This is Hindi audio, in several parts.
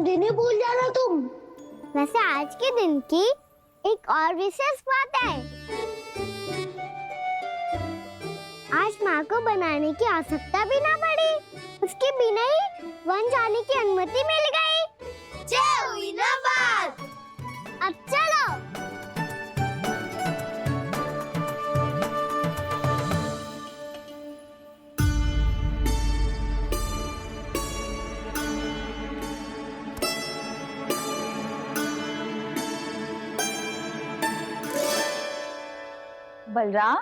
दिन ही भूल जाना तुम। वैसे आज के दिन की एक और विशेष बात है। आज माँ को बनाने की आवश्यकता भी ना पड़ी, उसके बिना ही वन जाने की अनुमति मिल गई। जय हुई ना बात। अब चलो। बलराम,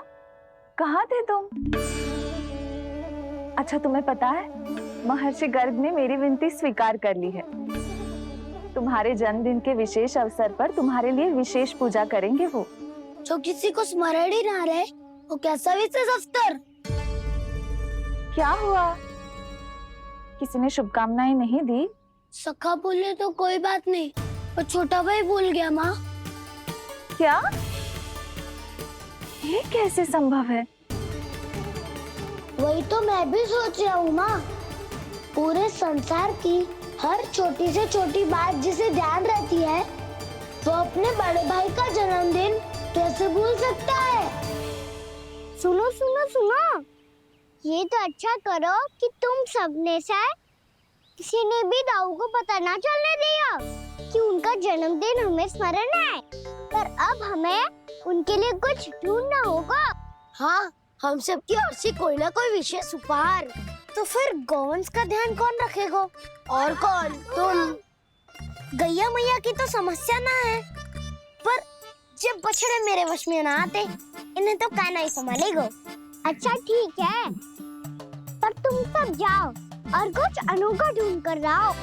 कहाँ थे तुम? अच्छा, तुम्हें पता है महर्षि गर्ग ने मेरी विनती स्वीकार कर ली है। तुम्हारे जन्मदिन के विशेष अवसर पर तुम्हारे लिए विशेष पूजा करेंगे वो। जो किसी को स्मरण ही ना रहे, वो कैसा विशेष अवसर? क्या हुआ? किसी ने शुभकामनाएं नहीं दी? सखा बोले तो कोई बात नहीं, पर छोटा भाई भूल गया माँ। क्या? ये कैसे संभव है? वही तो मैं भी सोच रहा हूँ माँ। पूरे संसार की हर छोटी से छोटी बात जिसे ध्यान रहती है, वो अपने बड़े भाई का जन्मदिन कैसे भूल सकता है? सुनो सुनो सुनो, ये तो अच्छा करो कि तुम सबने से किसी ने भी दाऊ को पता ना चलने दिया कि उनका जन्मदिन हमें स्मरण है। पर अब हमें उनके लिए कुछ ढूंढना होगा। हाँ, हम सबकी ओर से कोई ना कोई विशेष उपहार। तो फिर गौवंश का ध्यान कौन रखेगा? और कौन? तुम। गैया मैया की तो समस्या ना है, पर जब बछड़े मेरे वश में ना आते, इन्हें तो कान्हा ही संभालेगा। अच्छा ठीक है, पर तुम सब जाओ और कुछ अनोखा ढूंढ कर लाओ।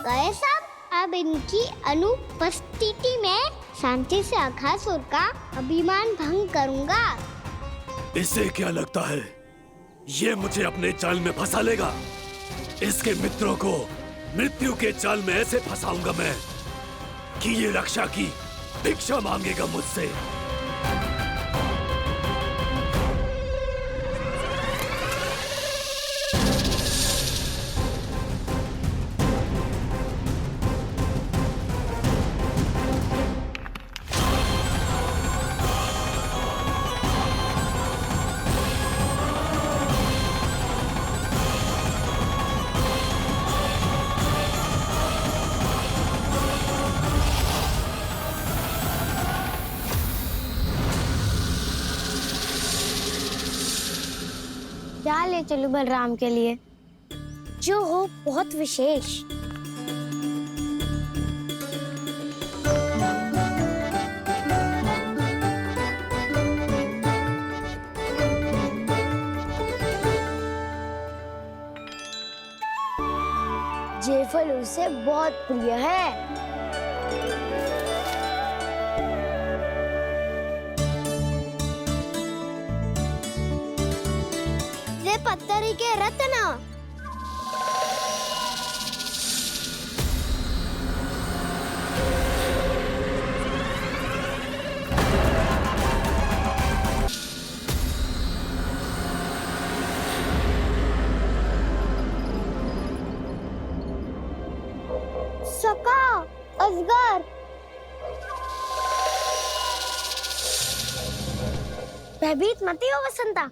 गए सब। अब इनकी अनुपस्थिति में शांति से अघासुर का अभिमान भंग करूंगा। इसे क्या लगता है ये मुझे अपने जाल में फंसा लेगा? इसके मित्रों को मृत्यु के जाल में ऐसे फंसाऊंगा मैं कि ये रक्षा की भिक्षा मांगेगा मुझसे। क्या ले चलूं बलराम के लिए जो हो बहुत विशेष? ये फल उसे बहुत प्रिय है। ये पत्थरी के रत्न। सका, अजगर। भयभीत मत हो वसंता,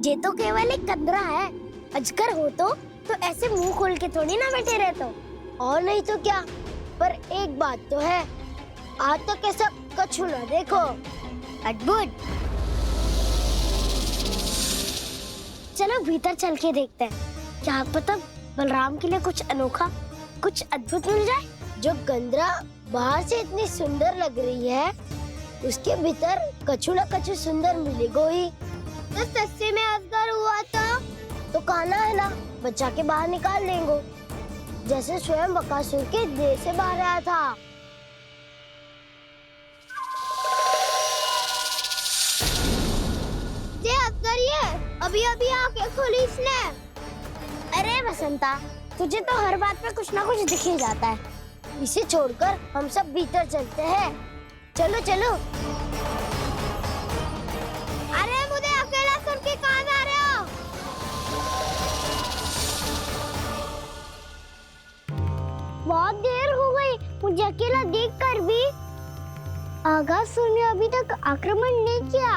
ये तो केवल एक कंदरा है। अजगर हो तो ऐसे मुंह खोल के थोड़ी ना बैठे रहते हो। और नहीं तो क्या, पर एक बात तो है, आज तक ऐसा कछु ना देखो। अद्भुत। चलो भीतर चल के देखते हैं, क्या पता बलराम के लिए कुछ अनोखा, कुछ अद्भुत मिल जाए। जो गंदरा बाहर से इतनी सुंदर लग रही है, उसके भीतर कछु ना कछु सुंदर मिलेगा ही। तो सच्चे में अजगर हुआ तो कान्हा है ना, बच्चा के बाहर निकाल लेंगे, जैसे स्वयं बकासुर के देह से बाहर आया था। ये अजगर ही है, अभी अभी आंखें खोली इसने। अरे वसंता, तुझे तो हर बात पे कुछ ना कुछ दिख ही जाता है। इसे छोड़कर हम सब भीतर चलते हैं। चलो चलो। अरे मुझे अकेला सुन के कहाँ जा रहे हो? बहुत देर हो गई, मुझे अकेला देखकर भी अगासुर ने अभी तक आक्रमण नहीं किया।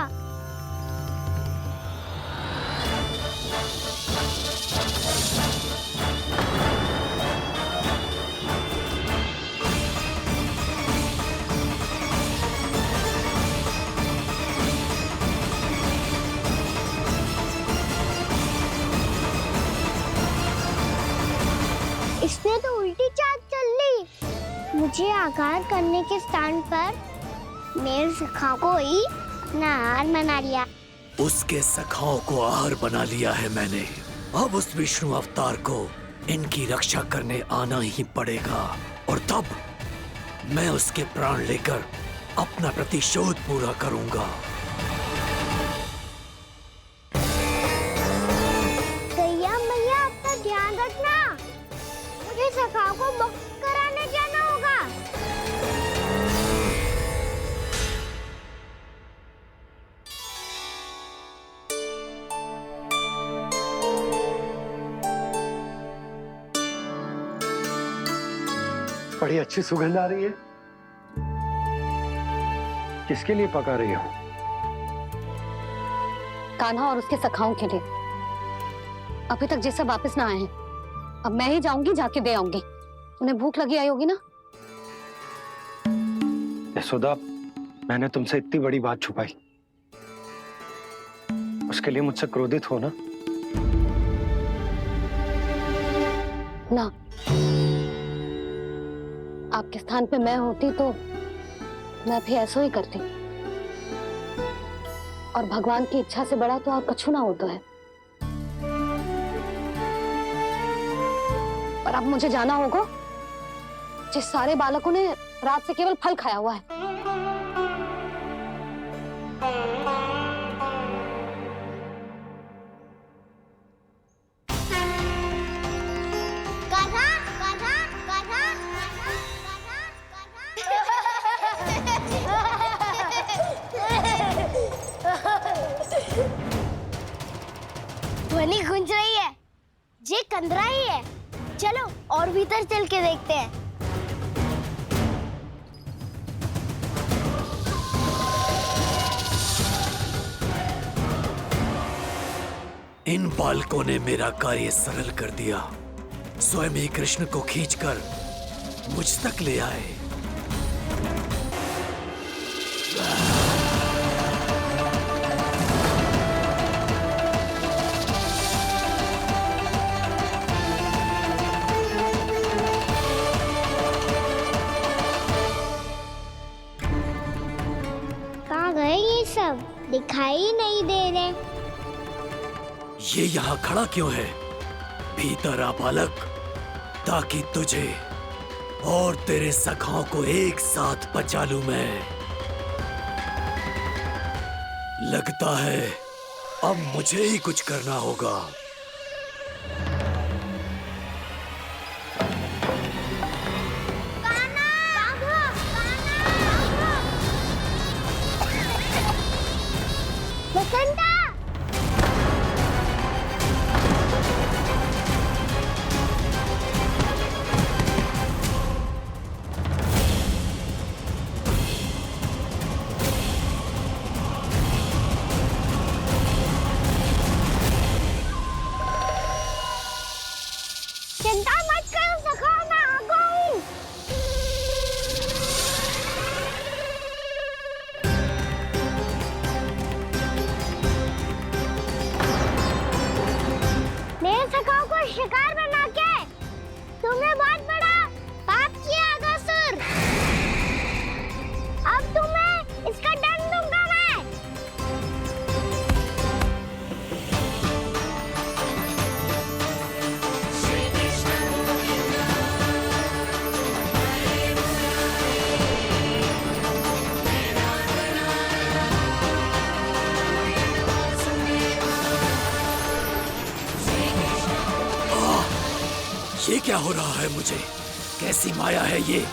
इसने तो उल्टी चाल चल ली। मुझे आघात करने के स्थान पर मेरे सखा को ही अपना आहार बना लिया। उसके सखाओं को आहार बना लिया है मैंने। अब उस विष्णु अवतार को इनकी रक्षा करने आना ही पड़ेगा, और तब मैं उसके प्राण लेकर अपना प्रतिशोध पूरा करूंगा। गैया मैया, अपना ध्यान रखना। मुझे सखा को मुक्त कराने जाना होगा। बड़ी अच्छी सुगंध आ रही है। किसके लिए पका रही हो? कान्हा और उसके सखाओं के लिए। अभी तक जैसे वापस ना आए हैं, अब मैं ही जाऊंगी, जाके दे आऊंगी। उन्हें भूख लगी आई होगी ना। यशोदा, मैंने तुमसे इतनी बड़ी बात छुपाई, उसके लिए मुझसे क्रोधित हो ना? ना, आपके स्थान पे मैं होती तो मैं भी ऐसा ही करती। और भगवान की इच्छा से बड़ा तो और कछु ना होता है। पर अब मुझे जाना होगा। जिस सारे बालकों ने रात से केवल फल खाया हुआ है। कान्हा, कान्हा, कान्हा, ध्वनि गूंज रही है। ये कंदरा ही है। चलो और भीतर चल के देखते हैं। इन बालकों ने मेरा कार्य सरल कर दिया। स्वयं ही कृष्ण को खींचकर मुझ तक ले आए। कहाँ गए ये सब? दिखाई नहीं दे रहे। ये यहाँ खड़ा क्यों है? भीतर आ बालक, ताकि तुझे और तेरे सखाओं को एक साथ बचा लूं मैं। लगता है अब मुझे ही कुछ करना होगा। बसंता! चिंता मत करो सखा, मैं आ गई। मेरे सखाओं को शिकार बना के तुमने बहुत बड़ा पाप किया अगासुर। अब तुम्हें इसका दंड दूंगा मैं। ये क्या हो रहा है मुझे? कैसी माया है ये?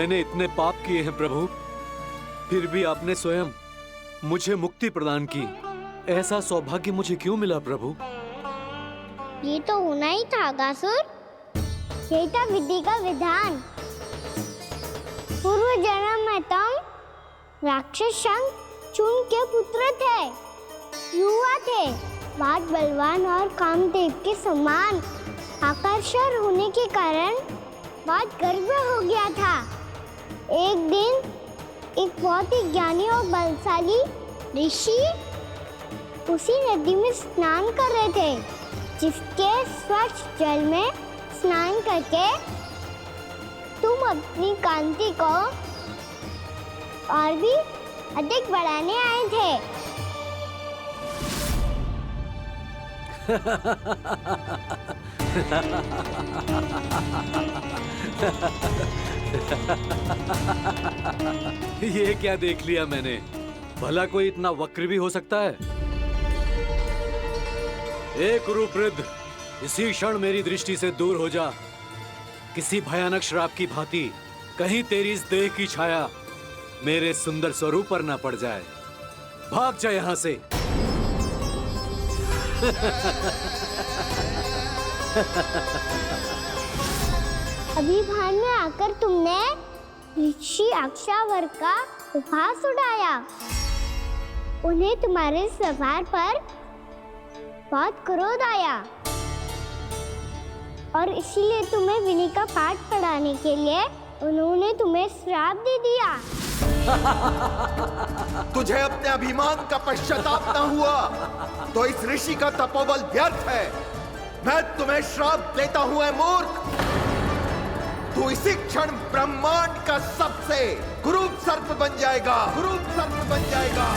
मैंने इतने पाप किए हैं प्रभु, फिर भी आपने स्वयं मुझे मुक्ति प्रदान की। ऐसा सौभाग्य मुझे क्यों मिला प्रभु? ये तो होना ही था अगासुर। यही था विधि का विधान। पूर्व जन्म में तुम राक्षस शंखचूड़ के पुत्र थे, युवा थे, बहुत बलवान और कामदेव के समान। आकर्षण होने के कारण बहुत गर्व हो गया था। एक दिन एक बहुत ही ज्ञानी और बलशाली ऋषि उसी नदी में स्नान कर रहे थे, जिसके स्वच्छ जल में स्नान करके तुम अपनी कांति को और भी अधिक बढ़ाने आए थे। ये क्या देख लिया मैंने? भला कोई इतना वक्र भी हो सकता है? एक रूपवृद्ध, इसी क्षण मेरी दृष्टि से दूर हो जा। किसी भयानक श्राप की भांति कहीं तेरी इस देह की छाया मेरे सुंदर स्वरूप पर ना पड़ जाए। भाग जा यहाँ से। अभी भान में आकर तुमने ऋषि अक्षावर का उपहास उड़ाया। उन्हें तुम्हारे स्वभाव पर बहुत क्रोध आया और इसीलिए तुम्हें विधि का पाठ पढ़ाने के लिए उन्होंने तुम्हें श्राप दे दिया। तुझे अपने अभिमान का पश्चाताप न हुआ तो इस ऋषि का तपोबल व्यर्थ है। मैं तुम्हें श्राप देता हूं, ऐ मूर्ख। तू इसी क्षण ब्रह्मांड का सबसे कुरूप सर्प बन जाएगा, कुरूप सर्प बन जाएगा।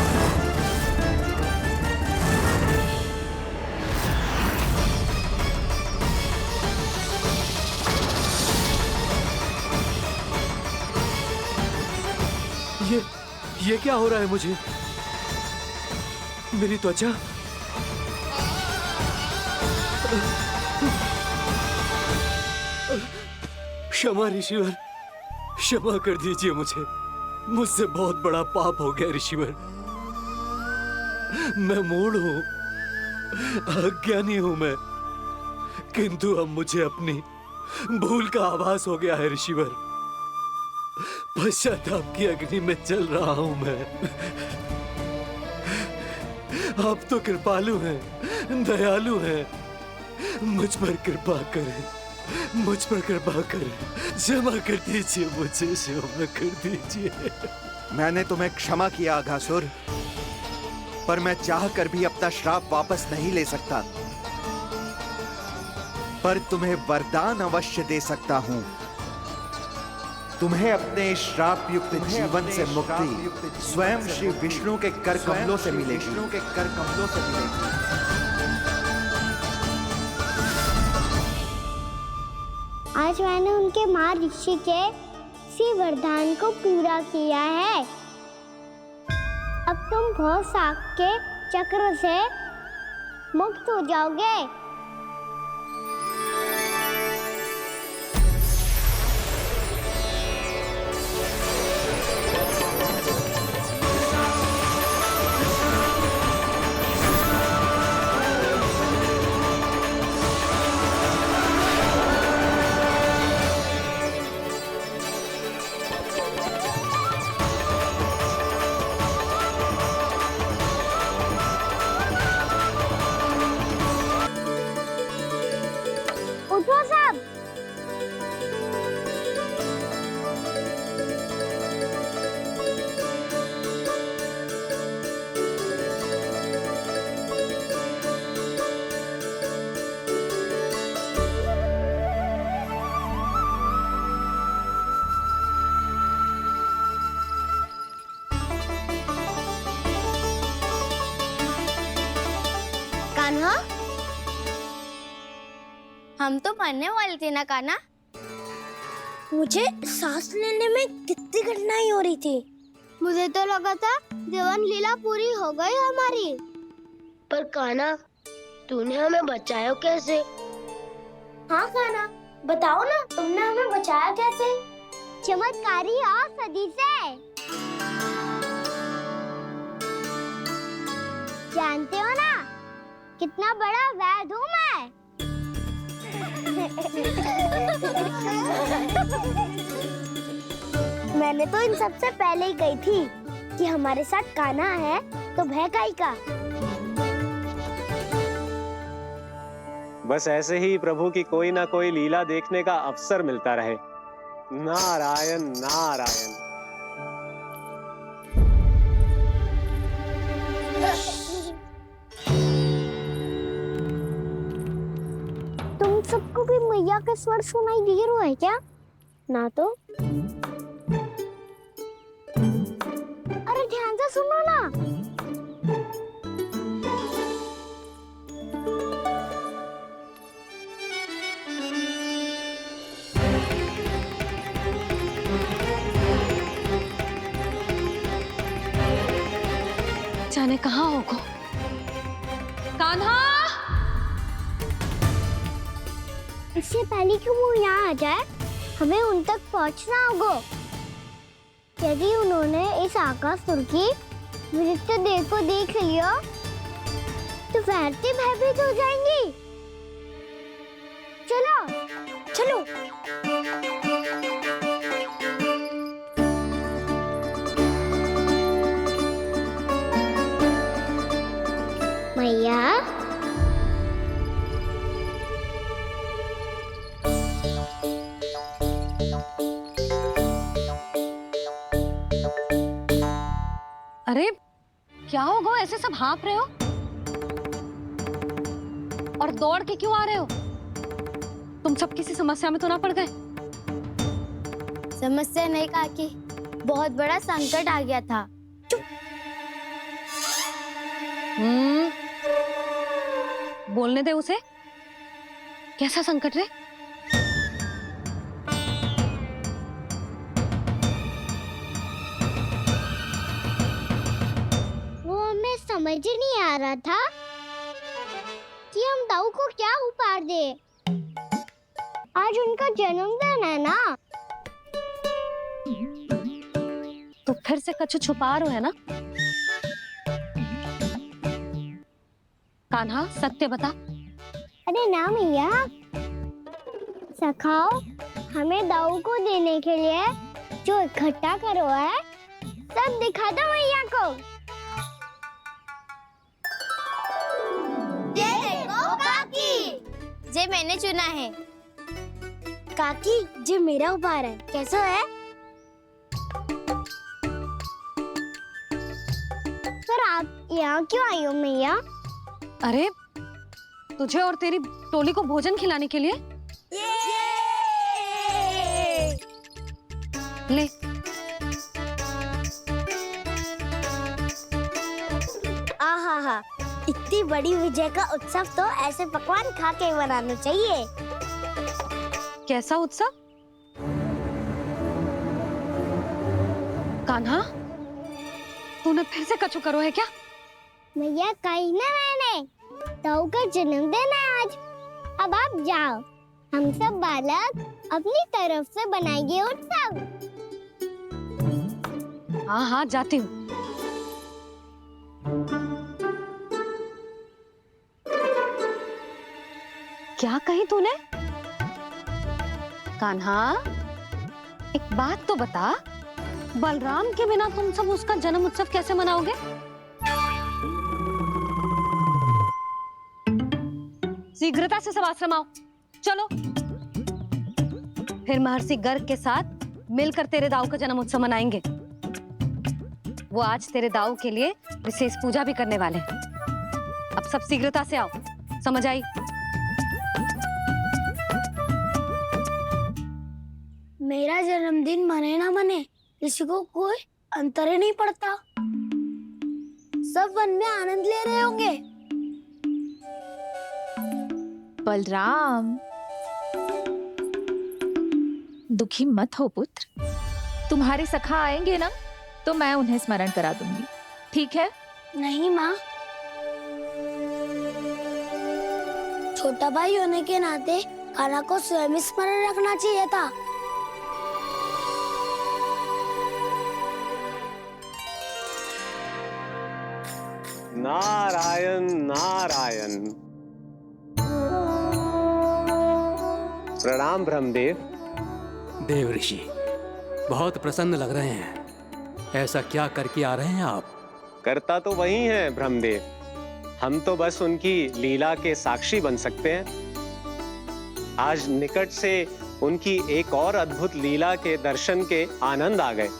ये क्या हो रहा है मुझे? मेरी त्वचा, क्षमा ऋषिवर, क्षमा कर दीजिए मुझे। मुझसे बहुत बड़ा पाप हो गया ऋषिवर। मैं मूढ़ हूं, अज्ञानी हूं मैं, किंतु अब मुझे अपनी भूल का आभास हो गया है ऋषिवर। पश्चाताप की अग्नि में जल रहा हूं मैं। आप तो कृपालु हैं, दयालु हैं, मुझ पर कृपा करें, मुझ पर कृपा करें। क्षमा कर दीजिए मुझे, क्षमा कर दीजिए। मैंने तुम्हें क्षमा किया अघासुर, पर मैं चाहकर भी अपना श्राप वापस नहीं ले सकता। पर तुम्हें वरदान अवश्य दे सकता हूं। तुम्हें अपने श्राप युक्त जीवन से मुक्ति स्वयं श्री विष्णु के कर कमलों से मिलेगी, विष्णु के कर कमलों से मिलेगी। आज मैंने उनके महर्षि के इसी वरदान को पूरा किया है। अब तुम भव साग के चक्र से मुक्त हो जाओगे। उठो सब। कान्हा, हम तो मरने वाले थे ना कान्हा। मुझे सांस लेने में कितनी कठिनाई हो रही थी। मुझे तो लगा था जीवन लीला पूरी हो गई हमारी। पर कान्हा, तूने हमें बचाया कैसे? हाँ कान्हा, बताओ ना, तुमने हमें बचाया कैसे? चमत्कारी औषधि से। जानते हो ना कितना बड़ा वैद्य हूँ मैं। मैंने तो इन सबसे पहले ही कही थी कि हमारे साथ कान्हा है तो भय काई का। बस ऐसे ही प्रभु की कोई ना कोई लीला देखने का अवसर मिलता रहे। नारायण नारायण। तुम सबको भी मैया का स्वर सुनाई दे रहा है क्या? ना तो। अरे ध्यान से सुनो ना। जाने कहाँ होगा कान्हा। इससे पहले कि वो यहाँ आ जाए हमें उन तक पहुँचना होगा। यदि उन्होंने इस आकाशुर की विचित्र देह को देख लिया तो वैरती भयभीत हो जाएंगी। चलो चलो। मैया अरे क्या होगा, ऐसे सब हाँफ रहे हो और दौड़ के क्यों आ रहे हो? तुम सब किसी समस्या में तो ना पड़ गए? समस्या नहीं काकी, बहुत बड़ा संकट आ गया था। बोलने दे उसे। कैसा संकट रे? वो हमें समझ ही नहीं आ रहा था कि हम दाऊ को क्या उपहार दे। आज उनका जन्मदिन है ना। तो फिर से कछु छुपा रहे हो है ना? कान्हा सत्य बता। अरे ना मैया, सखाओ हमें दाऊ को देने के लिए जो इकट्ठा करो है सब दिखा दो मैया को। ये देखो काकी, जे मैंने चुना है। काकी जे मेरा उपहार है, कैसा है? पर आप यहाँ क्यों आई हो मैया? अरे तुझे और तेरी टोली को भोजन खिलाने के लिए। ले आहा, इतनी बड़ी विजय का उत्सव तो ऐसे पकवान खा के मनाना चाहिए। कैसा उत्सव? कान्हा तूने फिर से कछु करो है क्या? मैया कही ना मैंने, दाऊ का जन्मदिन है आज। अब आप जाओ, हम सब बालक अपनी तरफ से बनाएंगे उत्सव। हाँ हाँ जाती हूँ। क्या कही तूने? कान्हा एक बात तो बता, बलराम के बिना तुम सब उसका जन्म उत्सव कैसे मनाओगे? शीघ्रता से सब आश्रम आओ, चलो। फिर महर्षि गर्ग के साथ मिलकर तेरे दाऊ का जन्म उत्सव मनाएंगे। वो आज तेरे दाऊ के लिए विशेष पूजा भी करने वाले हैं। अब सब शीघ्रता से आओ, समझ आई? मेरा जन्मदिन मने ना मने, किसी को कोई अंतर ही नहीं पड़ता। सब वन में आनंद ले रहे होंगे। बलराम दुखी मत हो पुत्र, तुम्हारे सखा आएंगे ना तो मैं उन्हें स्मरण करा दूंगी, ठीक है? नहीं माँ, छोटा भाई होने के नाते कान्हा को स्वयं स्मरण रखना चाहिए था। नारायण नारायण। प्रणाम ब्रह्मदेव। देव ऋषि, बहुत प्रसन्न लग रहे हैं। ऐसा क्या करके आ रहे हैं आप? करता तो वही है ब्रह्मदेव, हम तो बस उनकी लीला के साक्षी बन सकते हैं। आज निकट से उनकी एक और अद्भुत लीला के दर्शन के आनंद आ गए।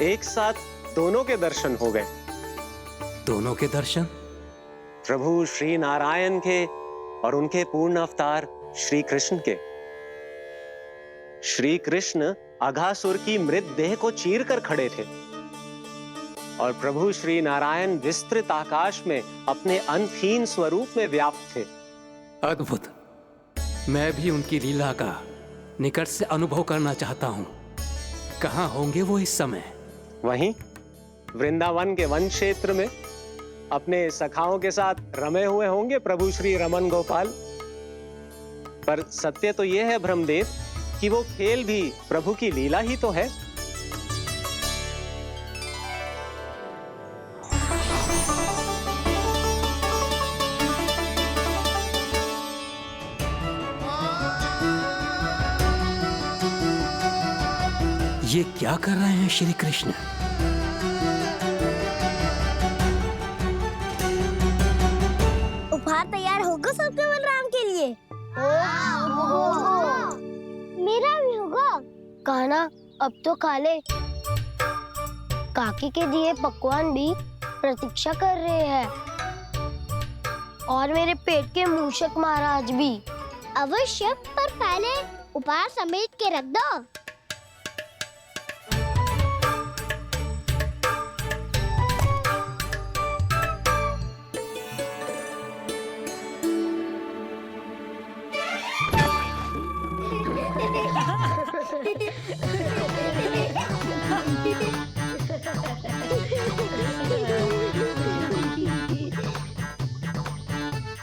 एक साथ दोनों के दर्शन हो गए। दोनों के दर्शन? प्रभु श्री नारायण के और उनके पूर्ण अवतार श्री कृष्ण के। श्री कृष्ण अघासुर की मृत देह को चीर कर खड़े थे और प्रभु श्री नारायण विस्तृत आकाश में अपने अंतहीन स्वरूप में व्याप्त थे। अद्भुत। मैं भी उनकी लीला का निकट से अनुभव करना चाहता हूँ। कहाँ होंगे वो इस समय? वहीं वृंदावन के वन क्षेत्र में अपने सखाओं के साथ रमे हुए होंगे प्रभु श्री रमन गोपाल। पर सत्य तो यह है ब्रह्मदेव कि वो खेल भी प्रभु की लीला ही तो है। ये क्या कर रहे हैं श्री कृष्ण? उपहार तैयार होगा सबके बलराम के लिए? मेरा भी होगा। कहना अब तो खा ले। काकी के दिए पकवान भी प्रतीक्षा कर रहे हैं और मेरे पेट के मूषक महाराज भी। अवश्य, पर पहले उपहार समेट के रख दो।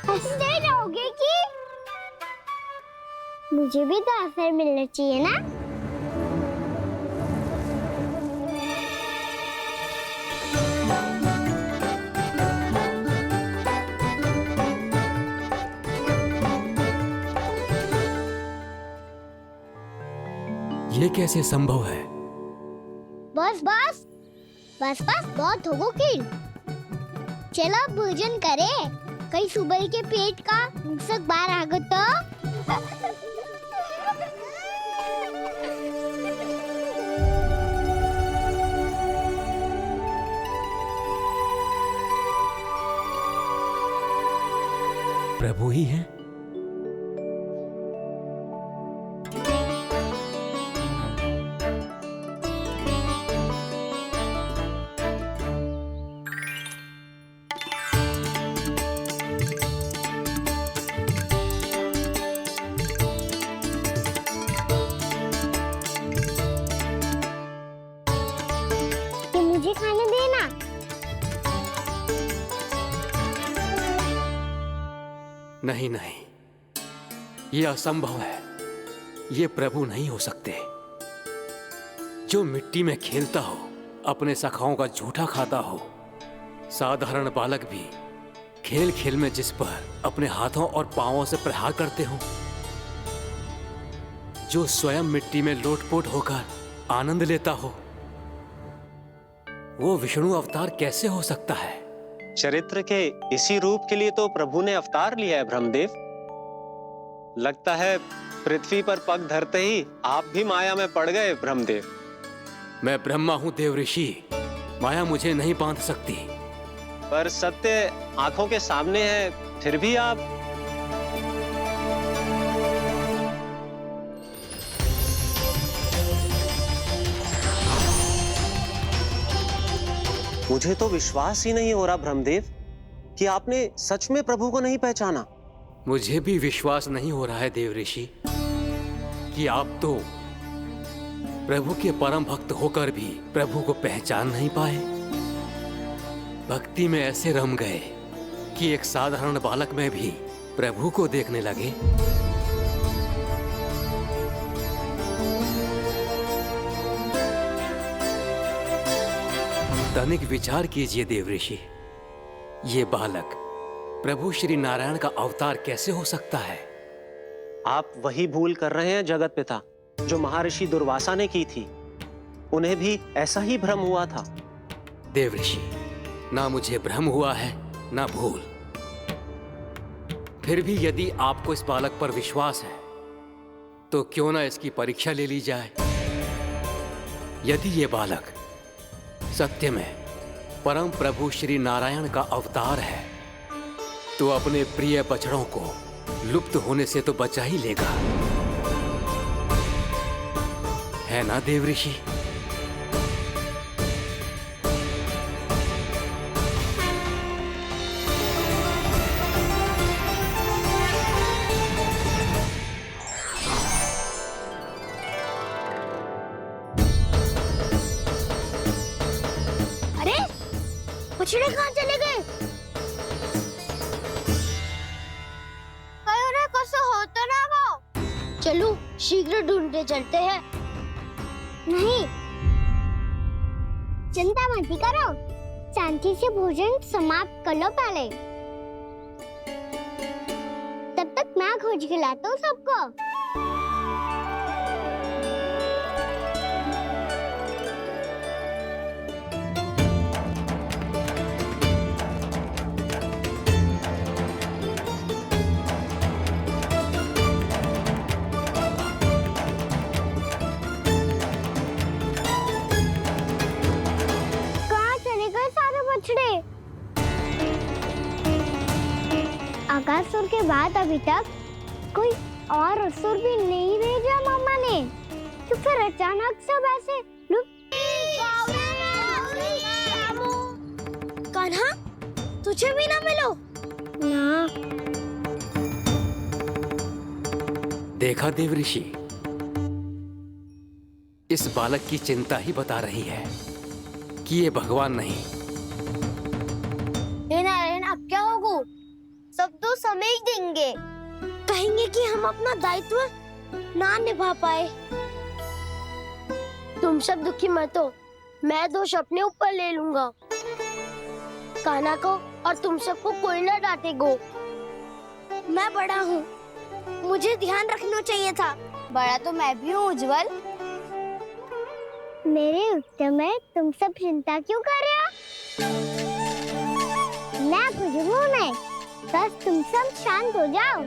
हंसते रहोगे कि? मुझे भी तो अवसर मिलना चाहिए ना। ये कैसे संभव है? बस बस बस बस बहुत होगो कि। चलो अब भोजन करे। कई सुबह के पेट का मूषक बाहर आ गया तो। प्रभु ही हैं? मुझे खाने देना। नहीं नहीं, ये असंभव है। ये प्रभु नहीं हो सकते। जो मिट्टी में खेलता हो, अपने सखाओं का झूठा खाता हो, साधारण बालक भी खेल खेल में जिस पर अपने हाथों और पांवों से प्रहार करते हो, जो स्वयं मिट्टी में लोटपोट होकर आनंद लेता हो, वो विष्णु अवतार कैसे हो सकता है? चरित्र के इसी रूप के लिए तो प्रभु ने अवतार लिया है ब्रह्मदेव। लगता है पृथ्वी पर पग धरते ही आप भी माया में पड़ गए ब्रह्मदेव। मैं ब्रह्मा हूं देव ऋषि, माया मुझे नहीं बांध सकती। पर सत्य आंखों के सामने है, फिर भी आप। मुझे तो विश्वास ही नहीं हो रहा ब्रह्मदेव कि आपने सच में प्रभु को नहीं पहचाना। मुझे भी विश्वास नहीं हो रहा है देव ऋषि कि आप तो प्रभु के परम भक्त होकर भी प्रभु को पहचान नहीं पाए। भक्ति में ऐसे रम गए कि एक साधारण बालक में भी प्रभु को देखने लगे। तनिक विचार कीजिए देव ऋषि, ये बालक प्रभु श्री नारायण का अवतार कैसे हो सकता है? आप वही भूल कर रहे हैं जगत पिता जो महर्षि दुर्वासा ने की थी। उन्हें भी ऐसा ही भ्रम हुआ था। देव ऋषि, ना मुझे भ्रम हुआ है ना भूल। फिर भी यदि आपको इस बालक पर विश्वास है तो क्यों ना इसकी परीक्षा ले ली जाए। यदि ये बालक सत्य में परम प्रभु श्री नारायण का अवतार है तो अपने प्रिय बछड़ों को लुप्त होने से तो बचा ही लेगा, है ना देव ऋषि? अरे बछड़े कहाँ चले गए? होता ना वो। चलो शीघ्र ढूंढते चलते हैं। नहीं, चिंता मत करो, शांति से भोजन समाप्त कर लो पहले। तब तक मैं खोज के लाता हूँ सबको। अगासुर के बाद अभी तक कोई और असुर भी नहीं भेजा मम्मा ने, तो फिर अचानक सब ऐसे कान्हा, तुझे भी ना मिलो ना। देखा देव ऋषि, इस बालक की चिंता ही बता रही है कि ये भगवान नहीं। हे नारायण, अब क्या होगा? सब तो समझ देंगे, कहेंगे कि हम अपना दायित्व ना निभा पाए। तुम सब दुखी मत हो, मैं दोष अपने ऊपर ले लूंगा। कान्हा को और तुम सबको कोई ना डांटेगो। मैं बड़ा हूँ, मुझे ध्यान रखना चाहिए था। बड़ा तो मैं भी हूँ उज्जवल। मेरे उत्तर में तुम सब चिंता क्यों कर रहे हो? मैं कुछ हूँ नहीं, बस तुम सब शांत हो जाओ।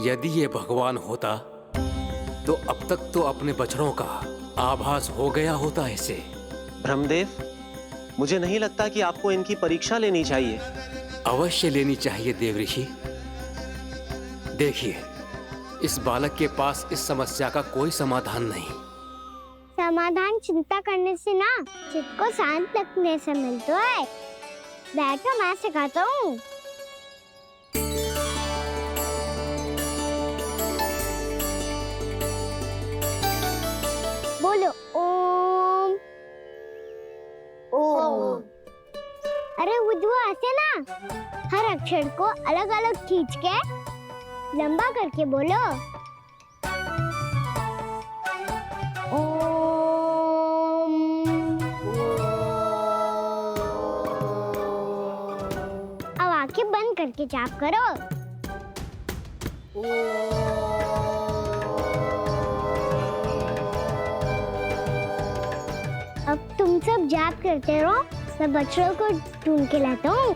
यदि ये भगवान होता तो अब तक तो अपने बछड़ों का आभास हो गया होता इसे। ब्रह्मदेव, मुझे नहीं लगता कि आपको इनकी परीक्षा लेनी चाहिए। अवश्य लेनी चाहिए देव ऋषि। देखिए, इस बालक के पास इस समस्या का कोई समाधान नहीं। समाधान चिंता करने से ना, चित्त को शांत रखने से मिलता है। बैठो, मैं सिखाता हूँ। बोलो ओम। ओम। अरे उज्जवल, ऐसे ना हर अक्षर को अलग अलग खींच के लंबा करके बोलो। अब आंखें बंद करके जाप करो। अब तुम सब जाप करते रहो, मैं बच्चों को ढूंढ के लाता हूँ।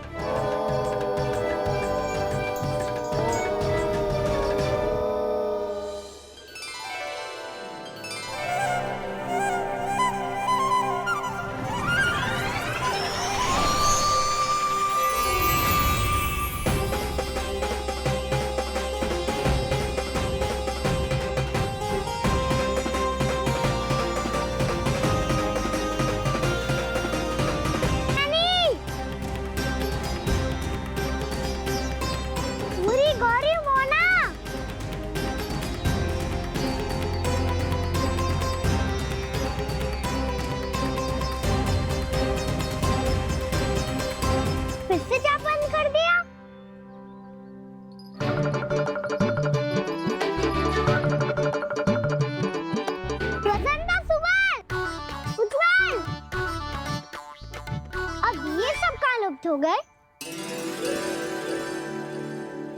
प्राप्त हो गए?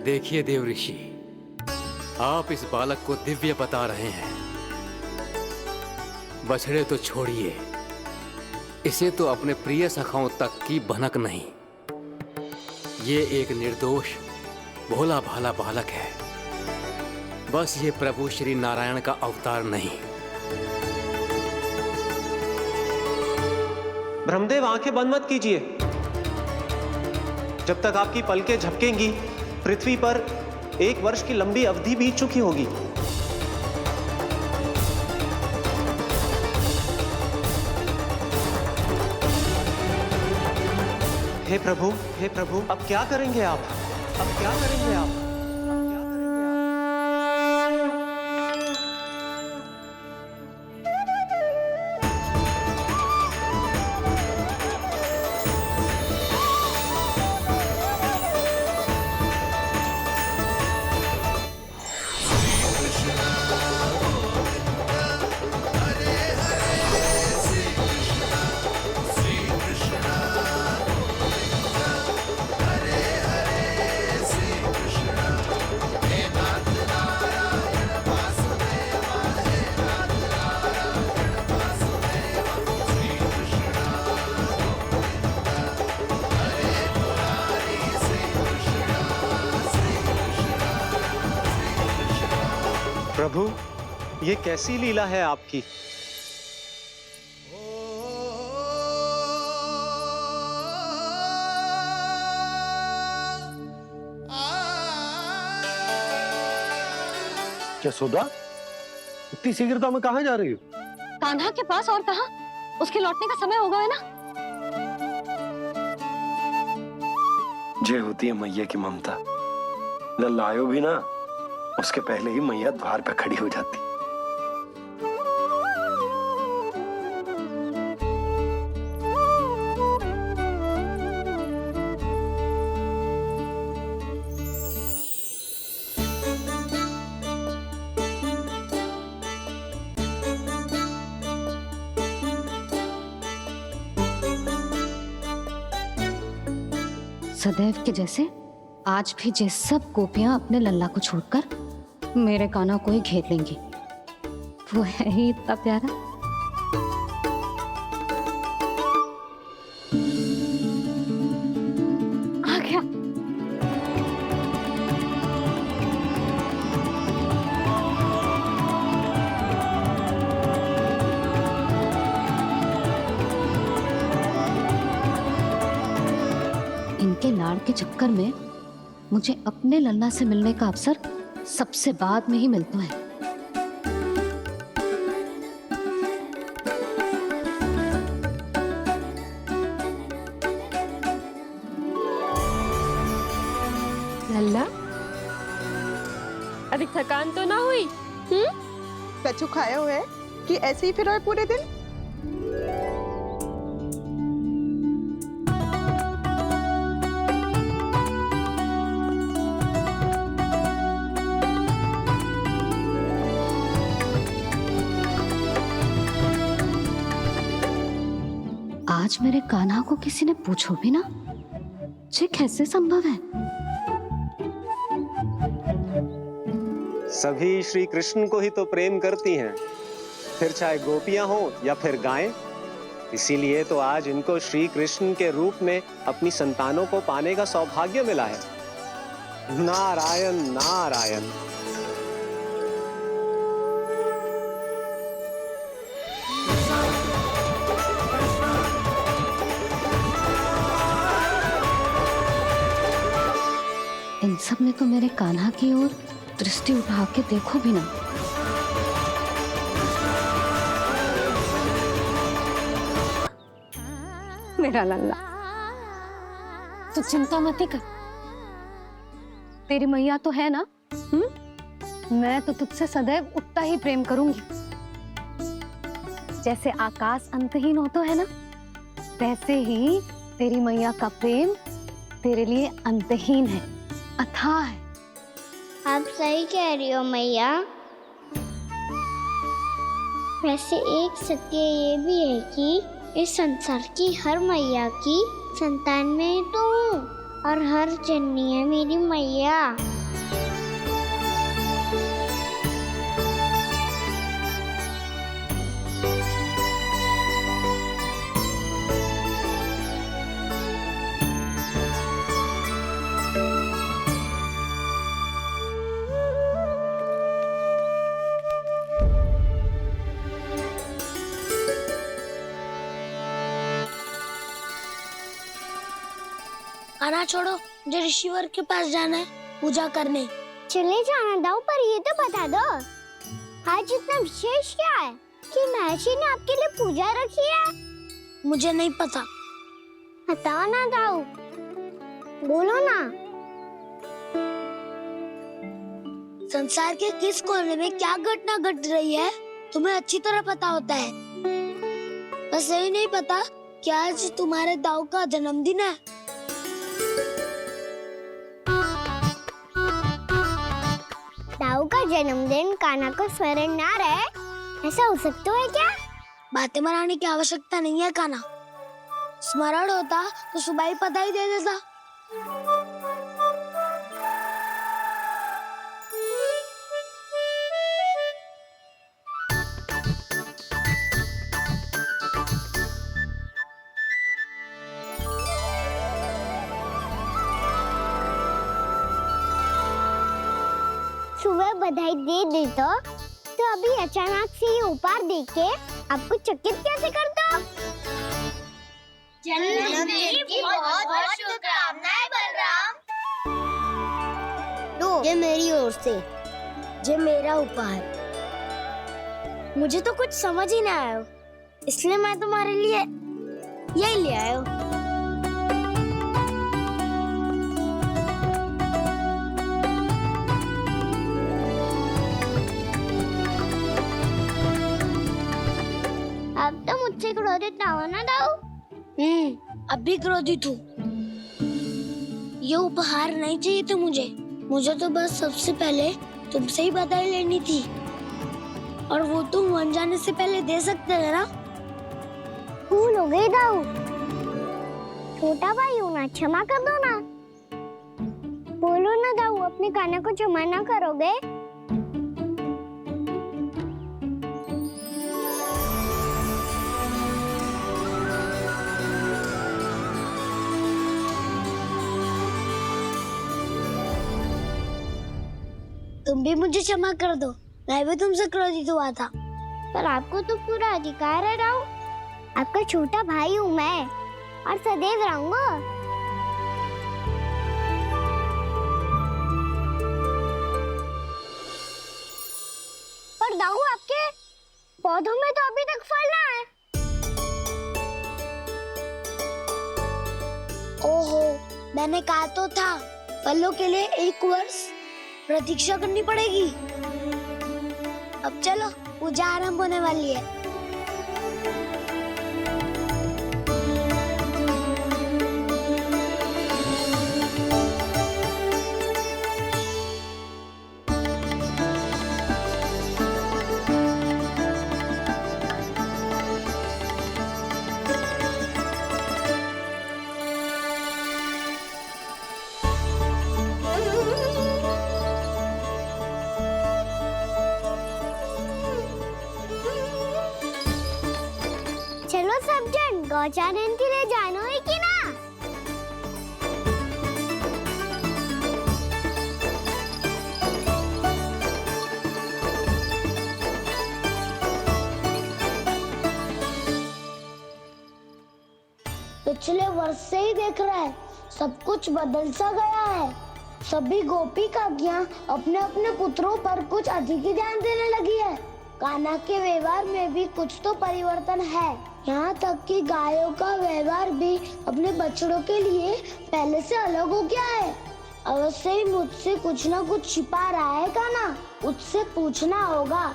देखिए देव ऋषि, आप इस बालक को दिव्य बता रहे हैं। बछड़े तो छोड़िए, इसे तो अपने प्रिय सखाओं तक की भनक नहीं। ये एक निर्दोष भोला भाला बालक है, बस ये प्रभु श्री नारायण का अवतार नहीं। ब्रह्मदेव, आंखें बंद मत कीजिए। जब तक आपकी पलकें झपकेंगी, पृथ्वी पर 1 वर्ष की लंबी अवधि बीत चुकी होगी। हे प्रभु, अब क्या करेंगे आप? अब क्या करेंगे आप? प्रभु, ये कैसी लीला है आपकी? यशोदा, इतनी शीघ्रता में कहाँ जा रही हो? कान्हा के पास, और कहाँ? उसके लौटने का समय हो गया है ना। ये होती है मैया की ममता। लल्लायो भी ना, उसके पहले ही मैया द्वार पे खड़ी हो जाती। सदैव के जैसे आज भी ये सब गोपियां अपने लल्ला को छोड़कर मेरे कान्हा को ही घेर लेंगी। वो है ही इतना प्यारा। आ गया। इनके लाड़ के चक्कर में मुझे अपने लल्ला से मिलने का अवसर सबसे बाद में ही मिलता है। लल्ला, अभी थकान तो ना हुई? कछु खाया हुआ है कि ऐसे ही फिर रहे पूरे दिन? आज मेरे कान्हा को किसी ने पूछो भी ना, ये कैसे संभव है? सभी श्री कृष्ण को ही तो प्रेम करती हैं, फिर चाहे गोपियां हो या फिर गायें। इसीलिए तो आज इनको श्री कृष्ण के रूप में अपनी संतानों को पाने का सौभाग्य मिला है। नारायण नारायण। इन सब ने तो मेरे कान्हा की ओर दृष्टि उठा के देखो भी ना। मेरा लल्ला, तू चिंता मत कर। तेरी मैया तो है ना, मैं तो तुझसे सदैव उतना ही प्रेम करूंगी। जैसे आकाश अंतहीन होता है ना, वैसे ही तेरी मैया का प्रेम तेरे लिए अंतहीन है, अथाह है। आप सही कह रही हो मैया। वैसे एक सत्य ये भी है कि इस संसार की हर मैया की संतान में ही तो हूँ और हर जननी है मेरी मैया। खाना छोड़ो, मुझे ऋषिवर के पास जाना है पूजा करने। चले जाना दाऊ, पर ये तो बता दो आज इतना विशेष क्या है कि महर्षि ने आपके लिए पूजा रखी है? मुझे नहीं पता। बताओ ना दाऊ, बोलो ना। संसार के किस कोने में क्या घटना घट रही है तुम्हें अच्छी तरह पता होता है। बस यही नहीं पता कि आज तुम्हारे दाऊ का जन्मदिन है। दाऊ का जन्मदिन कान्हा को स्मरण ना रहे, ऐसा हो सकता है क्या? बातें बनाने की आवश्यकता नहीं है कान्हा। स्मरण होता तो सुबह ही पता ही दे देता। सुबह बधाई दे दे तो अभी अचानक से ये उपहार देख के आपको चकित कैसे कर दो? जन्मदिन की बहुत शुभकामनाएं बलराम। लो, ये मेरी ओर से, ये मेरा उपहार। मुझे तो कुछ समझ ही ना आया, इसलिए मैं तुम्हारे लिए यही ले आया हूँ। अब तो मुझसे क्रोधित ना होना दाऊ। अब भी क्रोधित हूँ। ये उपहार नहीं चाहिए था मुझे तो बस सबसे पहले तुमसे ही बधाई लेनी थी, और वो तुम बन जाने से पहले दे सकते थे ना। भूल हो गई दाऊ, छोटा भाई हूँ ना, क्षमा कर दो ना। बोलो ना दाऊ, अपने कान्हा को क्षमा ना करोगे? तुम भी मुझे क्षमा कर दो, मैं भी तुमसे क्रोधित हुआ था। पर आपको तो पूरा अधिकार है दाऊ, आपका छोटा भाई हूँ मैं और सदैव रहूंगा। पर दाऊ, आपके पौधों में तो अभी तक फल ना है। ओहो, मैंने कहा तो था फलों के लिए 1 वर्ष प्रतीक्षा करनी पड़ेगी। अब चलो, पूजा आरंभ होने वाली है। चलो सब जन गौचारण के लिए जानो है कि ना? पिछले वर्ष से ही देख रहा है, सब कुछ बदल सा गया है। सभी गोपी काकियां अपने अपने पुत्रों पर कुछ अधिक ही ध्यान देने लगी है। कान्हा के व्यवहार में भी कुछ तो परिवर्तन है। यहाँ तक कि गायों का व्यवहार भी अपने बछड़ों के लिए पहले से अलग हो गया है। अवश्य ही मुझसे कुछ ना कुछ छिपा रहा है कान्हा, उससे पूछना होगा।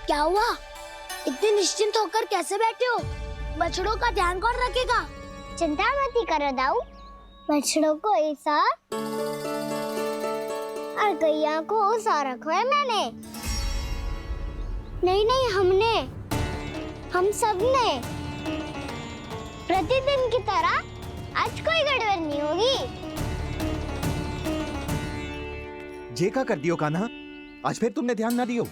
क्या हुआ? इतने निश्चिंत होकर कैसे बैठे हो? बछड़ों का ध्यान कौन रखेगा? चिंता मत करो दाऊ, बछड़ों को ऐसा और गैया को ओसा रखा है मैंने। नहीं हमने। हम सब ने। प्रतिदिन की तरह आज कोई गड़बड़ नहीं होगी। जे का कर दियो कान्हा, आज फिर तुमने ध्यान ना दियो।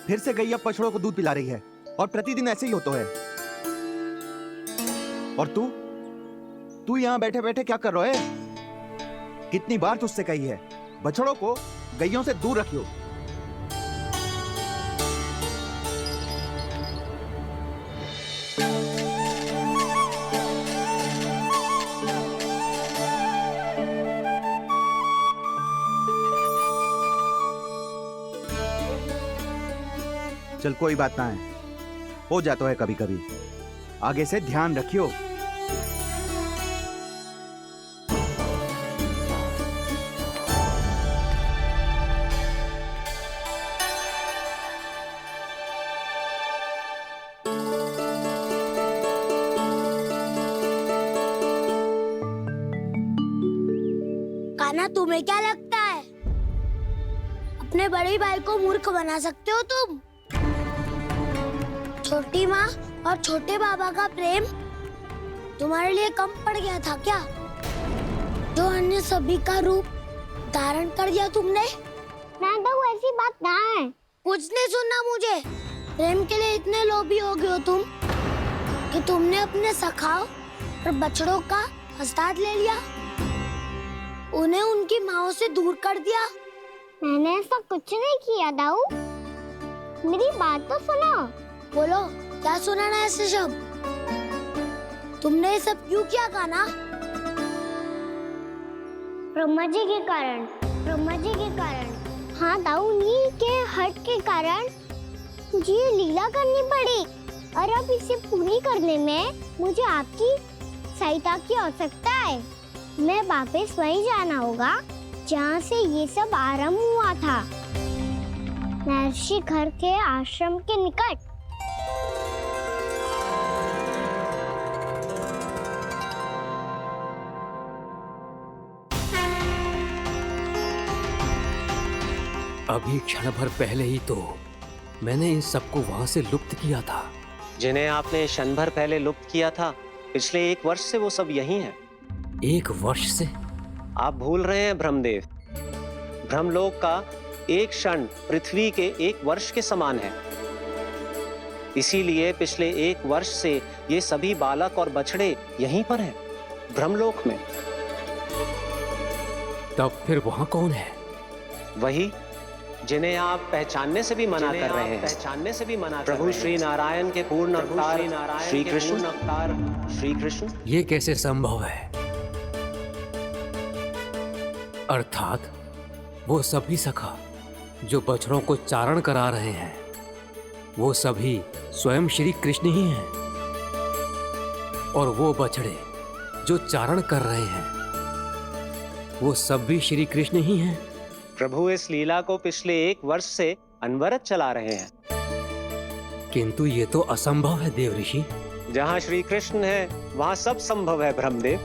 फिर से गैया बछड़ों को दूध पिला रही है और प्रतिदिन ऐसे ही होता है। और तू यहाँ बैठे बैठे क्या कर रहा है? कितनी बार तुझसे कही है बछड़ों को गैयों से दूर रखियो। चल कोई बात ना है, हो जाता है कभी कभी। आगे से ध्यान रखियो। कान्हा, तुम्हें क्या लगता है अपने बड़े भाई को मूर्ख बना सकते हो तुम? छोटी माँ और छोटे बाबा का प्रेम तुम्हारे लिए कम पड़ गया था क्या? जो अन्य सभी का रूप धारण कर दिया तुमने? तो ऐसी बात ना है। कुछ नहीं सुनना मुझे। प्रेम के लिए इतने लोभी हो गए हो तुम कि तुमने अपने सखाओ और बछड़ों का हस्ताक्षर ले लिया, उन्हें उनकी माँओं से दूर कर दिया। मैंने ऐसा कुछ नहीं किया दाऊ, मेरी बात तो सुनो। बोलो, क्या सुनाना है ऐसे शब्द? तुमने ये सब क्यों किया कान्हा? ब्रह्मा जी के कारण। ब्रह्मा जी के कारण। हाँ दाऊ, नील के हट के कारण मुझे ये लीला करनी पड़ी, और अब इसे पूरी करने में मुझे आपकी सहायता की आवश्यकता है। मैं वापस वहीं जाना होगा जहाँ से ये सब आरंभ हुआ था, महर्षि घर के आश्रम के निकट। अभी क्षण भर पहले ही तो मैंने इन सबको वहां से लुप्त किया था। जिन्हें आपने क्षण भर पहले लुप्त किया था, पिछले 1 वर्ष से वो सब यही हैं। 1 वर्ष से? आप भूल रहे हैं ब्रह्मदेव। ब्रह्मलोक का एक क्षण पृथ्वी के 1 वर्ष के समान है। इसीलिए पिछले 1 वर्ष से ये सभी बालक और बछड़े यहीं पर हैं, ब्रह्मलोक में। तब फिर वहां कौन है? वही जिन्हें आप पहचानने से भी मना कर रहे हैं। प्रभु श्री नारायण के पूर्ण अवतार श्री कृष्ण। ये कैसे संभव है? अर्थात वो सभी सखा जो बछड़ों को चारण करा रहे हैं, वो सभी स्वयं श्री कृष्ण ही हैं, और वो बछड़े जो चारण कर रहे हैं, वो सब भी श्री कृष्ण ही हैं। प्रभु इस लीला को पिछले 1 वर्ष से अनवरत चला रहे हैं। किंतु ये तो असंभव है देव ऋषि। जहाँ श्री कृष्ण है वहाँ सब संभव है ब्रह्मदेव।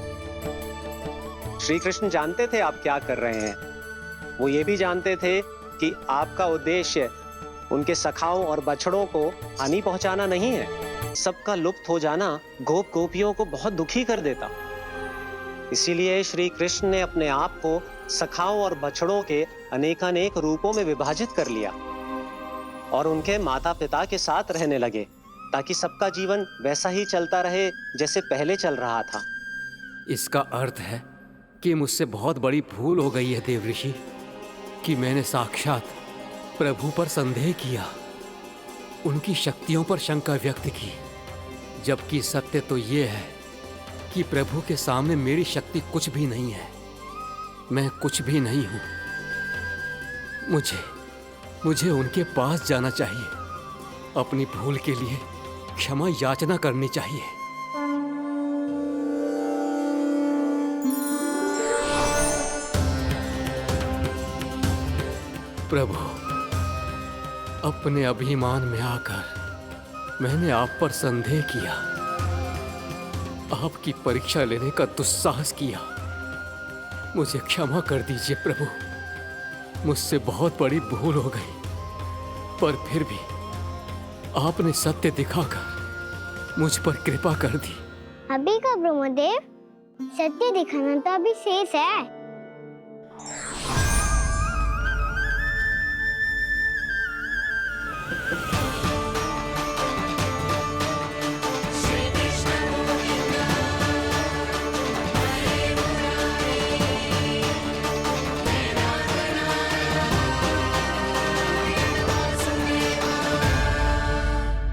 श्री कृष्ण जानते थे आप क्या कर रहे हैं। वो ये भी जानते थे कि आपका उद्देश्य उनके सखाओं और बछड़ों को हानि पहुंचाना नहीं है। सबका लुप्त हो जाना गोप गोपियों को बहुत दुखी कर देता। इसीलिए श्री कृष्ण ने अपने आप को सखाओं और बछड़ों के अनेकानेक रूपों में विभाजित कर लिया और उनके माता पिता के साथ रहने लगे, ताकि सबका जीवन वैसा ही चलता रहे जैसे पहले चल रहा था। इसका अर्थ है कि मुझसे बहुत बड़ी भूल हो गई है देव ऋषि, कि मैंने साक्षात प्रभु पर संदेह किया, उनकी शक्तियों पर शंका व्यक्त की, जबकि सत्य तो ये है कि प्रभु के सामने मेरी शक्ति कुछ भी नहीं है। मैं कुछ भी नहीं हूं। मुझे उनके पास जाना चाहिए, अपनी भूल के लिए क्षमा याचना करनी चाहिए। प्रभु, अपने अभिमान में आकर मैंने आप पर संदेह किया, आपकी परीक्षा लेने का दुस्साहस किया। मुझे क्षमा कर दीजिए प्रभु, मुझसे बहुत बड़ी भूल हो गई। पर फिर भी आपने सत्य दिखाकर मुझ पर कृपा कर दी। अभी का ब्रह्मदेव, सत्य दिखाना तो अभी शेष है।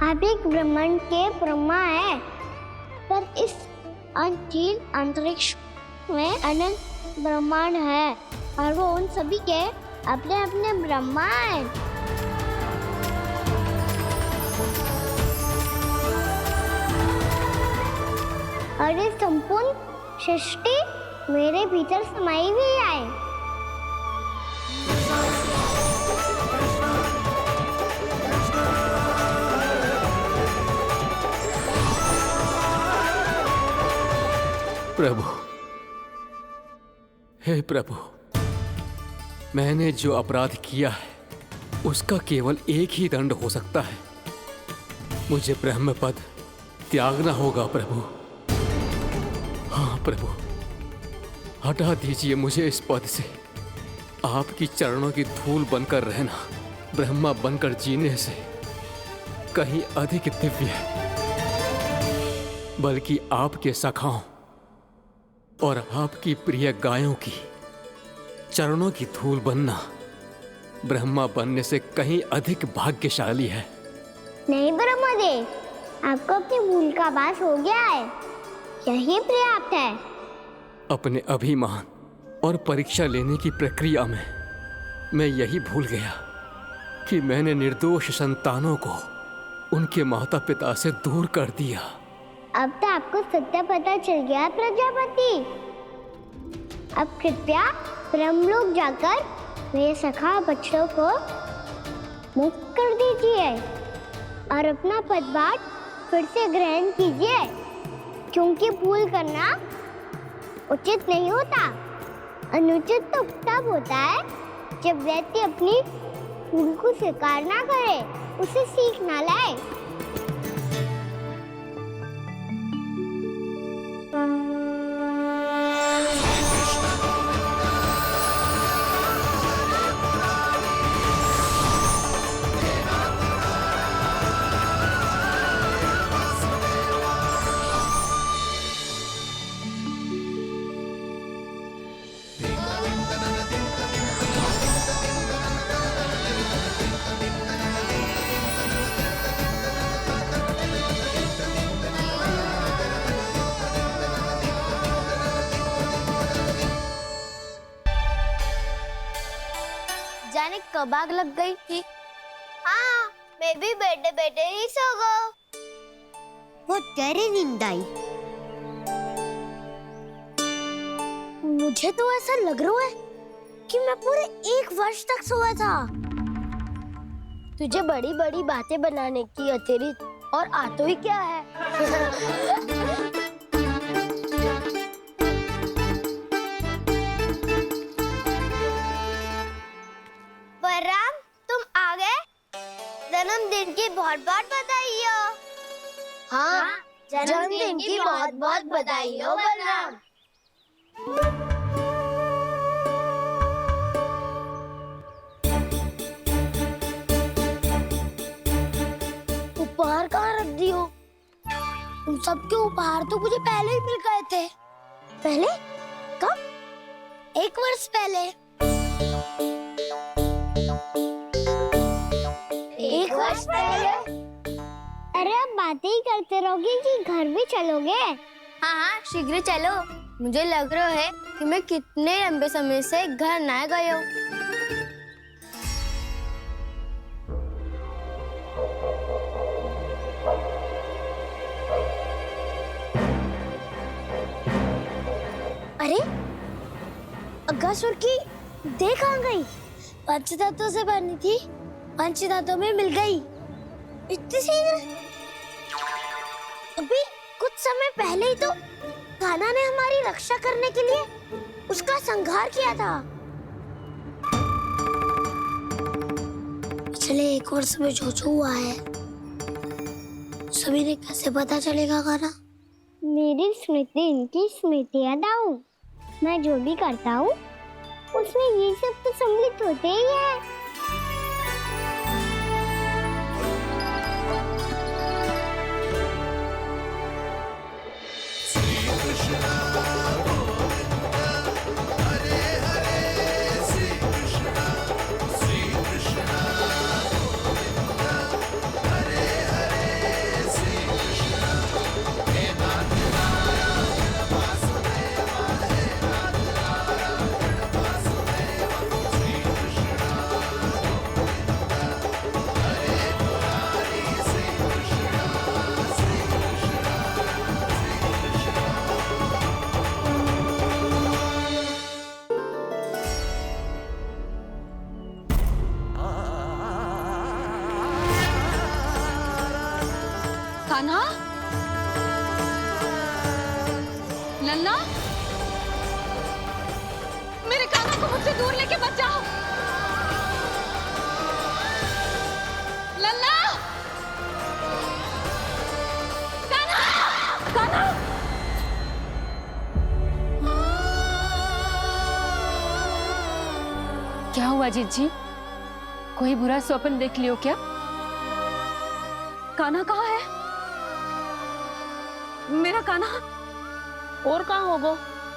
आप एक ब्रह्मांड के ब्रह्मा है, पर इस अनंत अंतरिक्ष में अनंत ब्रह्मांड है और वो उन सभी के अपने अपने ब्रह्मा हैं। और ये संपूर्ण सृष्टि मेरे भीतर समाई हुई है। प्रभु, हे प्रभु, मैंने जो अपराध किया है उसका केवल एक ही दंड हो सकता है। मुझे ब्रह्म पद त्यागना होगा प्रभु। हाँ प्रभु, हटा दीजिए मुझे इस पद से। आपकी चरणों की धूल बनकर रहना ब्रह्मा बनकर जीने से कहीं अधिक दिव्य है। बल्कि आपके सखाओं और आपकी प्रिय गायों की चरणों की धूल बनना ब्रह्मा बनने से कहीं अधिक भाग्यशाली है। नहीं ब्रह्मदेव, आपको अपनी भूल का आभास हो गया है, यही पर्याप्त है। अपने अभिमान और परीक्षा लेने की प्रक्रिया में मैं यही भूल गया कि मैंने निर्दोष संतानों को उनके माता पिता से दूर कर दिया। अब तो आपको सत्य पता चल गया प्रजापति। अब कृपया ब्रह्मलोक जाकर मेरे सखा बच्चों को मुक्त कर दीजिए और अपना पदभार फिर से ग्रहण कीजिए, क्योंकि भूल करना उचित नहीं होता। अनुचित तो तब होता है जब व्यक्ति अपनी भूल को स्वीकार ना करे, उसे सीख ना लाए। जाने कब आग लग गई थी। हाँ, मैं भी बैठे बैठे ही सो गया। वो गहरी नींद आई। मुझे तो ऐसा लग रहा है कि मैं पूरे 1 वर्ष तक सोया था। तुझे बड़ी बड़ी बातें बनाने की अतिरिक्त और आता ही क्या है। बलराम, तुम आ गए? जन्मदिन की बहुत बहुत बधाई हो। हाँ, जन्मदिन की बहुत बहुत बधाई हो बलराम। उपहार कहाँ रख दी हो? तुम सबके उपहार तो मुझे पहले ही मिल गए थे। पहले? कब? 1 वर्ष पहले। 1 वर्ष पहले? अरे अब बातें ही करते रहोगे कि घर भी चलोगे? हाँ, शीघ्र चलो। मुझे लग रहा है कि मैं कितने लंबे समय से घर ना गए हूँ। अरे, अगासुर की देह कहाँ गई? पंचतत्वों से बनी थी, पंचतत्वों में मिल गई। इतनी शीघ्र? अभी कुछ समय पहले ही तो कान्हा ने हमारी रक्षा करने के लिए उसका संहार किया था। पिछले 1 वर्ष में जो जो हुआ है सभी ने कैसे पता चलेगा कान्हा? मेरी स्मृति इनकी स्मृति दाऊ। मैं जो भी करता हूँ उसमें ये सब तो सम्मिलित होते ही है। कान्हा, लल्ला, मेरे कान्हा को मुझसे दूर लेके मत जाओ। लल्ला, कान्हा, कान्हा। क्या हुआ जीजी? कोई बुरा स्वप्न देख लियो क्या? कान्हा कहाँ है? मेरा कान्हा? और कहाँ होगो?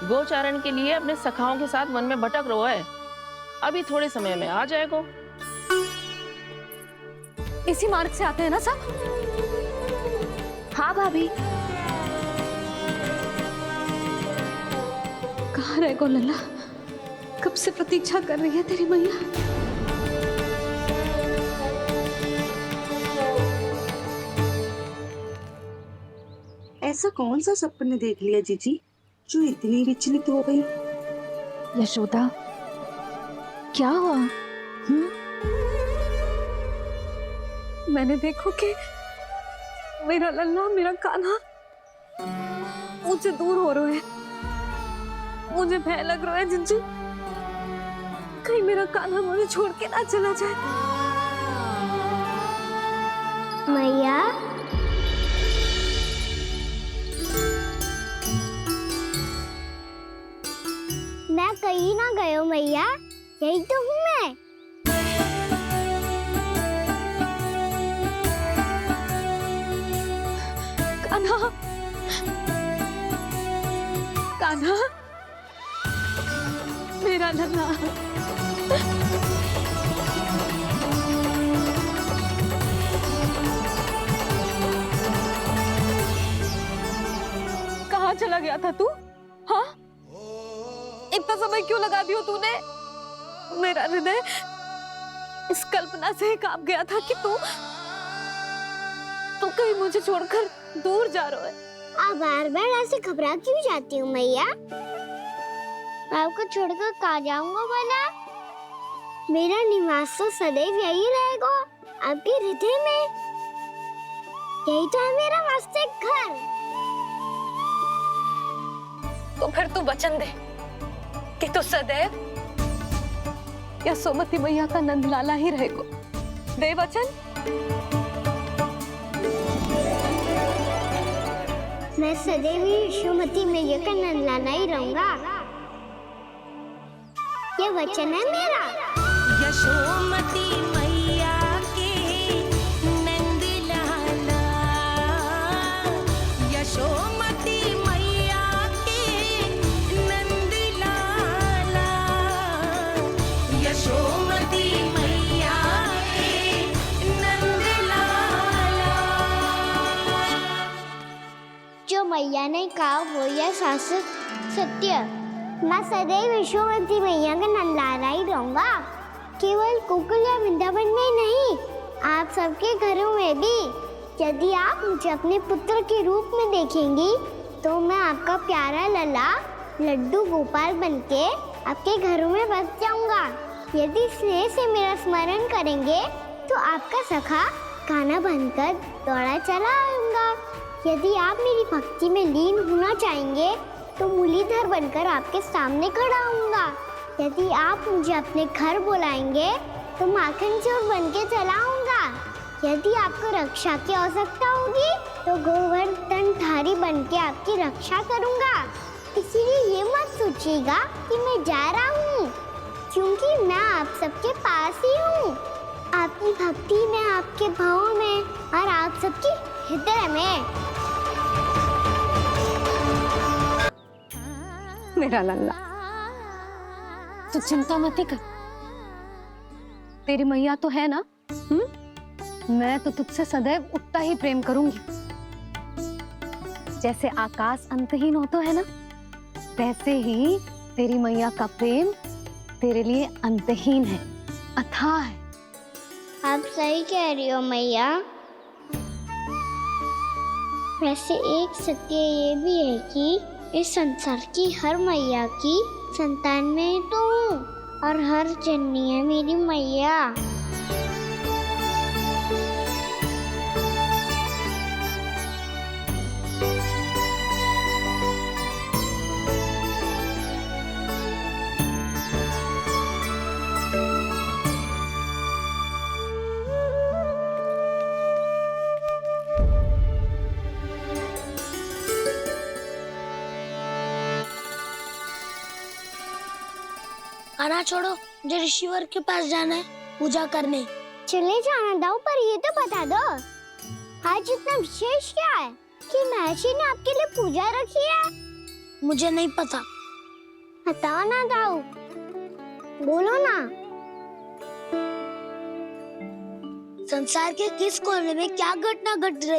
गोचारण के लिए अपने सखाओं के साथ वन में भटक रहा है। अभी थोड़े समय में आ जाएगा। इसी मार्ग से आते हैं ना सब? हाँ भाभी। कहाँ रह गो लल्ला? कब से प्रतीक्षा कर रही है तेरी मैया। ऐसा कौन सा सपने देख लिया जीजी जो इतनी विचलित हो गई? यशोदा, क्या हुआ? मैंने देखो कि मेरा लल्ला, मेरा कान्हा मुझे दूर हो रहे हैं। मुझे भय लग रहा है जिज्जू, कहीं मेरा कान्हा मुझे छोड़ के ना चला जाए। मैया, मैं कहीं ना गयो मैया, यही तो हूँ मैं। कान्हा, कान्हा, मेरा लल्ला। कहाँ चला गया था तू? हाँ, इतना समय क्यों लगा दियो तूने? मेरा हृदय इस कल्पना से कांप गया था कि तू कहीं मुझे छोड़कर दूर जा रहा है। आप बार बार ऐसे घबरा क्यों जाती हूँ मैया? आपको छोड़कर कहाँ जाऊंगा भला? मेरा निवास तो सदैव यही रहेगा, आपके हृदय में। यही तो है मेरा वास्तविक घर। तो फिर तू वचन दे कि तू सदैव या सोमती मैया का नंदलाला ही रहेगा। दे वचन। मैं सदैव ही यशोमती मैया का नंदलाला ही रहूंगा। ये वचन है मेरा। यशोमती मैया के नंदलाला, यशोमती मैया के नंदलाला, यशोमती मैया के नंदलाला। जो मैया ने कहा वो यह शाश्वत सत्य। मैं सदैव यशोमती मैया का नंदलाला ही रहूंगा। केवल गोकुल या वृंदावन में नहीं, आप सबके घरों में भी। यदि आप मुझे अपने पुत्र के रूप में देखेंगी तो मैं आपका प्यारा लल्ला लड्डू गोपाल बनके आपके घरों में बस जाऊंगा। यदि स्नेह से मेरा स्मरण करेंगे तो आपका सखा कान्हा बनकर दौड़ा चला आऊंगा। यदि आप मेरी भक्ति में लीन होना चाहेंगे तो मुरलीधर बनकर आपके सामने खड़ा होऊंगा। यदि आप मुझे अपने घर बुलाएंगे तो माखन चोर बनके चला आऊंगा। यदि आपको रक्षा की आवश्यकता होगी तो गोवर्धनधारी बन के आपकी रक्षा करूंगा। इसीलिए ये मत सोचिएगा कि मैं जा रहा हूँ, क्योंकि मैं आप सबके पास ही हूँ, आपकी भक्ति में, आपके भाव में और आप सबके हृदय में। मेरा लल्ला, तू चिंता मत कर, तेरी मैया तो है ना। मैं तो तुझसे सदैव उतना ही प्रेम करूंगी। जैसे आकाश अंतहीन होता है ना, वैसे ही तेरी मैया का प्रेम तेरे लिए अंतहीन है, अथाह है। आप सही कह रही हो मैया। वैसे एक सत्य ये भी है कि इस संसार की हर मैया की संतान में तो हूँ, और हर जननी है मेरी मैया। खाना छोड़ो, मुझे ऋषिवर के पास जाना है पूजा करने। चले जाना दाऊ, पर ये तो बता दो आज इतना विशेष क्या है कि महर्षि ने आपके लिए पूजा रखी है? मुझे नहीं पता। बताओ ना दाऊ, बोलो ना। संसार के किस कोने में क्या घटना घट रही है?